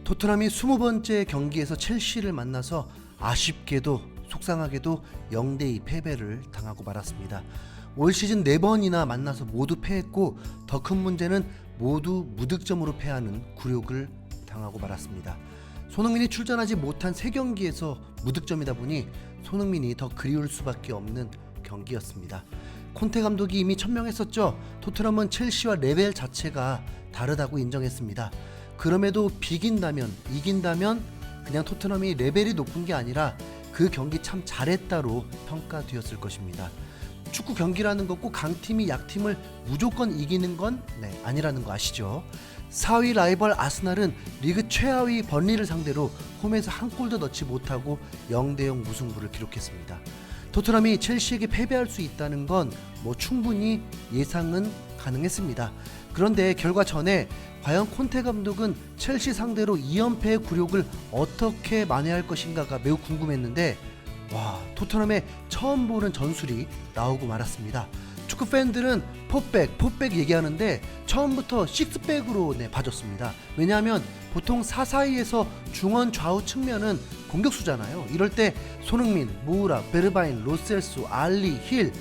토트넘이 20번째 경기에서 첼시를 만나서 아쉽게도 속상하게도 0대2 패배를 당하고 말았습니다. 올 시즌 4번이나 만나서 모두 패했고 더 큰 문제는 모두 무득점으로 패하는 굴욕을 당하고 말았습니다. 손흥민이 출전하지 못한 3경기에서 무득점이다 보니 손흥민이 더 그리울 수밖에 없는 경기였습니다. 콘테 감독이 이미 천명했었죠. 토트넘은 첼시와 레벨 자체가 다르다고 인정했습니다. 그럼에도 이긴다면 그냥 토트넘이 레벨이 높은 게 아니라 그 경기 참 잘했다로 평가되었을 것입니다. 축구 경기라는 거 꼭 강팀이 약팀을 무조건 이기는 건 아니라는 거 아시죠? 4위 라이벌 아스날은 리그 최하위 번리를 상대로 홈에서 한 골도 넣지 못하고 0대0 무승부를 기록했습니다. 토트넘이 첼시에게 패배할 수 있다는 건 충분히 예상은 가능했습니다. 그런데 결과 전에 과연 콘테 감독은 첼시 상대로 2연패의 굴욕을 어떻게 만회할 것인가가 매우 궁금했는데 토트넘의 처음 보는 전술이 나오고 말았습니다. 축구 팬들은 포백 얘기하는데 처음부터 6백으로 봐줬습니다. 왜냐하면 보통 4-4-2에서 중원 좌우 측면은 공격수잖아요. 이럴 때 손흥민, 모우라, 베르바인, 로셀소, 알리, 힐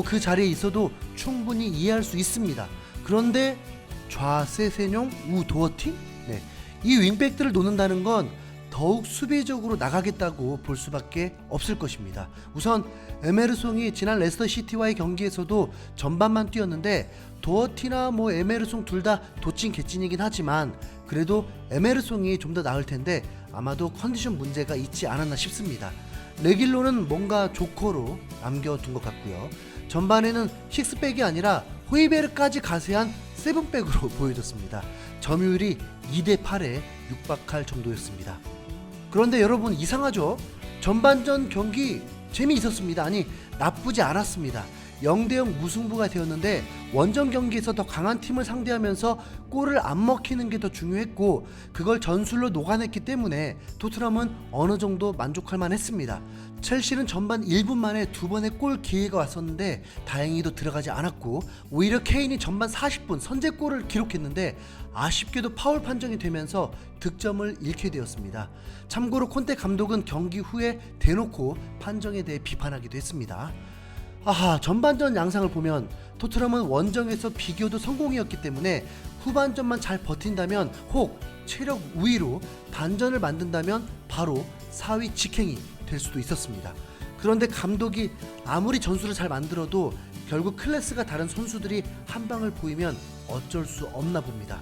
그 자리에 있어도 충분히 이해할 수 있습니다. 그런데 좌세세뇽, 우도어팅? 이 윙백들을 놓는다는 건 더욱 수비적으로 나가겠다고 볼 수밖에 없을 것입니다. 우선 에메르송이 지난 레스터시티와의 경기에서도 전반만 뛰었는데 도어티나 에메르송 둘 다 도찐 개찐이긴 하지만 그래도 에메르송이 좀 더 나을 텐데 아마도 컨디션 문제가 있지 않았나 싶습니다. 레길로는 뭔가 조커로 남겨둔 것 같고요. 전반에는 6백이 아니라 호이베르까지 가세한 7백으로 보여졌습니다. 점유율이 2대8에 육박할 정도였습니다. 그런데 여러분 이상하죠? 전반전 경기 재미있었습니다. 아니 나쁘지 않았습니다. 0대0 무승부가 되었는데 원정 경기에서 더 강한 팀을 상대하면서 골을 안 먹히는 게 더 중요했고 그걸 전술로 녹아냈기 때문에 토트넘은 어느 정도 만족할 만했습니다. 첼시는 전반 1분 만에 2번의 골 기회가 왔었는데 다행히도 들어가지 않았고 오히려 케인이 전반 40분 선제골을 기록했는데 아쉽게도 파울 판정이 되면서 득점을 잃게 되었습니다. 참고로 콘테 감독은 경기 후에 대놓고 판정에 대해 비판하기도 했습니다. 전반전 양상을 보면 토트넘은 원정에서 비교도 성공이었기 때문에 후반전만 잘 버틴다면 혹 체력 우위로 반전을 만든다면 바로 4위 직행이 될 수도 있었습니다. 그런데 감독이 아무리 전술을 잘 만들어도 결국 클래스가 다른 선수들이 한 방을 보이면 어쩔 수 없나 봅니다.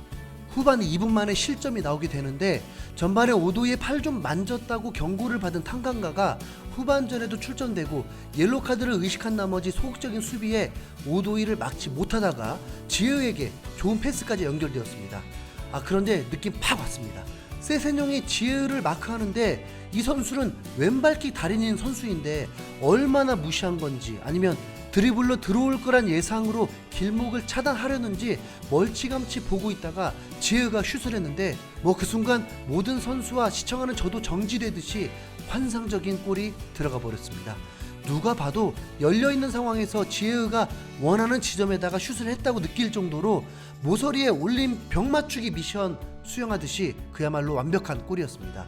후반 2분 만에 실점이 나오게 되는데 전반에 오도이의 팔 좀 만졌다고 경고를 받은 탕강가가 후반전에도 출전되고 옐로카드를 의식한 나머지 소극적인 수비에 오도이를 막지 못하다가 지혜에게 좋은 패스까지 연결되었습니다. 그런데 느낌 팍 왔습니다. 세세뇽이 지혜를 마크하는데 이 선수는 왼발킥 달인인 선수인데 얼마나 무시한 건지 아니면 드리블로 들어올 거란 예상으로 길목을 차단하려는지 멀찌감치 보고 있다가 지혜가 슛을 했는데 그 순간 모든 선수와 시청하는 저도 정지되듯이 환상적인 골이 들어가 버렸습니다. 누가 봐도 열려있는 상황에서 지혜가 원하는 지점에다가 슛을 했다고 느낄 정도로 모서리에 올린 벽 맞추기 미션 수행하듯이 그야말로 완벽한 골이었습니다.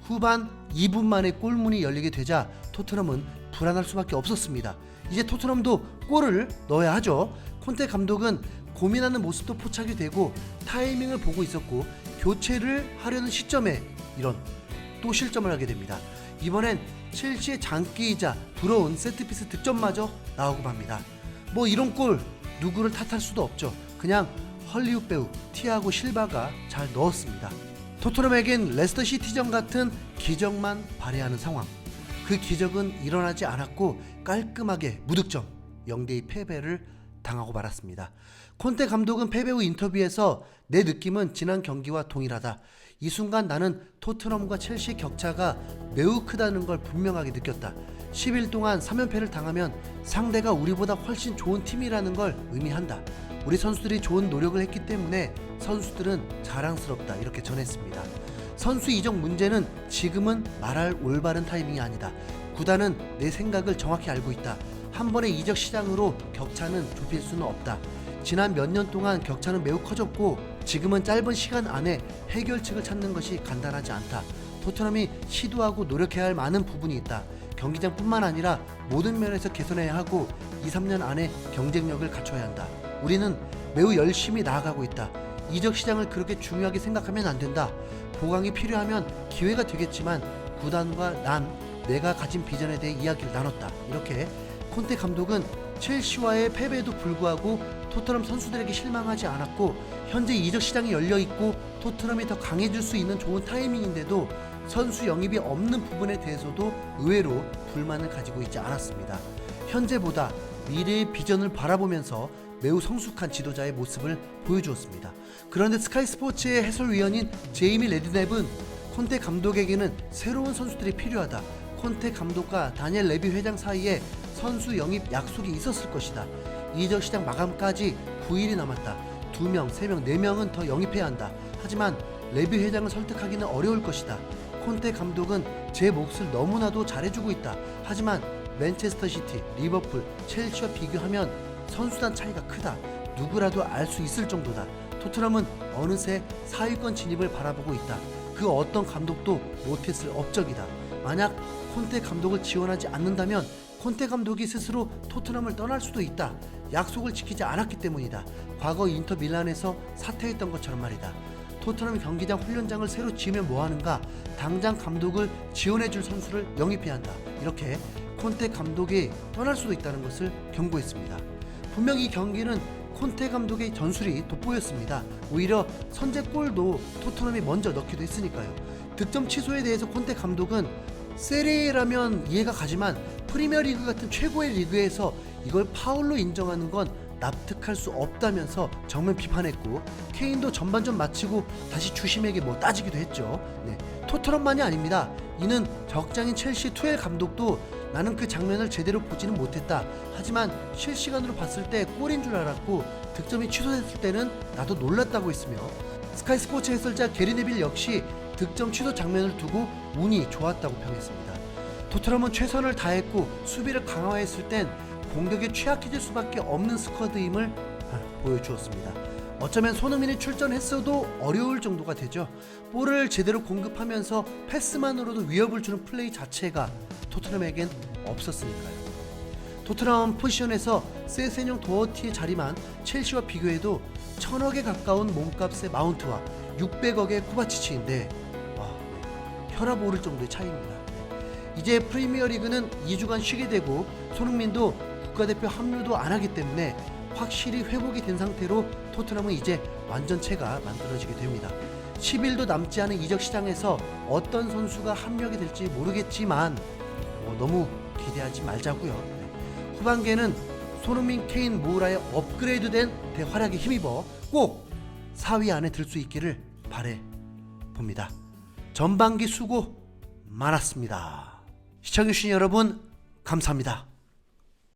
후반 2분 만에 골문이 열리게 되자 토트넘은 불안할 수밖에 없었습니다. 이제 토트넘도 골을 넣어야 하죠. 콘테 감독은 고민하는 모습도 포착이 되고 타이밍을 보고 있었고 교체를 하려는 시점에 이런 또 실점을 하게 됩니다. 이번엔 첼시의 장기이자 부러운 세트피스 득점마저 나오고 맙니다. 이런 골 누구를 탓할 수도 없죠. 그냥 헐리우드 배우 티아고 실바가 잘 넣었습니다. 토트넘에겐 레스터시티전 같은 기적만 발휘하는 상황. 그 기적은 일어나지 않았고 깔끔하게 무득점 0대2 패배를 당하고 말았습니다. 콘테 감독은 패배 후 인터뷰에서 내 느낌은 지난 경기와 동일하다. 이 순간 나는 토트넘과 첼시의 격차가 매우 크다는 걸 분명하게 느꼈다. 10일 동안 3연패를 당하면 상대가 우리보다 훨씬 좋은 팀이라는 걸 의미한다. 우리 선수들이 좋은 노력을 했기 때문에 선수들은 자랑스럽다 이렇게 전했습니다. 선수 이적 문제는 지금은 말할 올바른 타이밍이 아니다. 구단은 내 생각을 정확히 알고 있다. 한 번의 이적 시장으로 격차는 좁힐 수는 없다. 지난 몇 년 동안 격차는 매우 커졌고 지금은 짧은 시간 안에 해결책을 찾는 것이 간단하지 않다. 토트넘이 시도하고 노력해야 할 많은 부분이 있다. 경기장뿐만 아니라 모든 면에서 개선해야 하고 2-3년 안에 경쟁력을 갖춰야 한다. 우리는 매우 열심히 나아가고 있다. 이적 시장을 그렇게 중요하게 생각하면 안 된다. 보강이 필요하면 기회가 되겠지만 구단과 내가 가진 비전에 대해 이야기를 나눴다. 이렇게 콘테 감독은 첼시와의 패배에도 불구하고 토트넘 선수들에게 실망하지 않았고, 현재 이적 시장이 열려있고 토트넘이 더 강해질 수 있는 좋은 타이밍인데도 선수 영입이 없는 부분에 대해서도 의외로 불만을 가지고 있지 않았습니다. 현재보다 미래의 비전을 바라보면서 매우 성숙한 지도자의 모습을 보여주었습니다. 그런데 스카이 스포츠의 해설위원인 제이미 레드넵은 콘테 감독에게는 새로운 선수들이 필요하다. 콘테 감독과 다니엘 레비 회장 사이에 선수 영입 약속이 있었을 것이다. 이적 시장 마감까지 9일이 남았다. 2명, 3명, 4명은 더 영입해야 한다. 하지만 레비 회장을 설득하기는 어려울 것이다. 콘테 감독은 제 몫을 너무나도 잘해주고 있다. 하지만 맨체스터 시티, 리버풀, 첼시와 비교하면 선수단 차이가 크다. 누구라도 알 수 있을 정도다. 토트넘은 어느새 4위권 진입을 바라보고 있다. 그 어떤 감독도 못했을 업적이다. 만약 콘테 감독을 지원하지 않는다면 콘테 감독이 스스로 토트넘을 떠날 수도 있다. 약속을 지키지 않았기 때문이다. 과거 인터 밀란에서 사퇴했던 것처럼 말이다. 토트넘 경기장 훈련장을 새로 지으면 뭐하는가? 당장 감독을 지원해줄 선수를 영입해야 한다. 이렇게 콘테 감독이 떠날 수도 있다는 것을 경고했습니다. 분명 이 경기는 콘테 감독의 전술이 돋보였습니다. 오히려 선제골도 토트넘이 먼저 넣기도 했으니까요. 득점 취소에 대해서 콘테 감독은 세리에라면 이해가 가지만 프리미어리그 같은 최고의 리그에서 이걸 파울로 인정하는 건 납득할 수 없다면서 정면 비판했고, 케인도 전반전 마치고 다시 주심에게 따지기도 했죠. 토트넘만이 아닙니다. 이는 적장인 첼시 투엘 감독도 나는 그 장면을 제대로 보지는 못했다. 하지만 실시간으로 봤을 때 골인 줄 알았고 득점이 취소됐을 때는 나도 놀랐다고 했으며, 스카이 스포츠 해설자 게리 네빌 역시 득점 취소 장면을 두고 운이 좋았다고 평했습니다. 토트넘은 최선을 다했고 수비를 강화했을 땐 공격에 취약해질 수밖에 없는 스쿼드임을 보여주었습니다. 어쩌면 손흥민이 출전했어도 어려울 정도가 되죠. 볼을 제대로 공급하면서 패스만으로도 위협을 주는 플레이 자체가 토트넘에겐 없었으니까요. 토트넘 포지션에서 세세뇽 도어티의 자리만 첼시와 비교해도 1000억에 가까운 몸값의 마운트와 600억의 코바치치인데 혈압 오를 정도의 차이입니다. 이제 프리미어리그는 2주간 쉬게 되고 손흥민도 국가대표 합류도 안 하기 때문에 확실히 회복이 된 상태로 토트넘은 이제 완전체가 만들어지게 됩니다. 10일도 남지 않은 이적 시장에서 어떤 선수가 합류하게 될지 모르겠지만 너무 기대하지 말자고요. 후반기에는 손흥민, 케인, 모우라의 업그레이드된 대활약에 힘입어 꼭 4위 안에 들 수 있기를 바라봅니다. 전반기 수고 많았습니다. 시청해주신 여러분 감사합니다.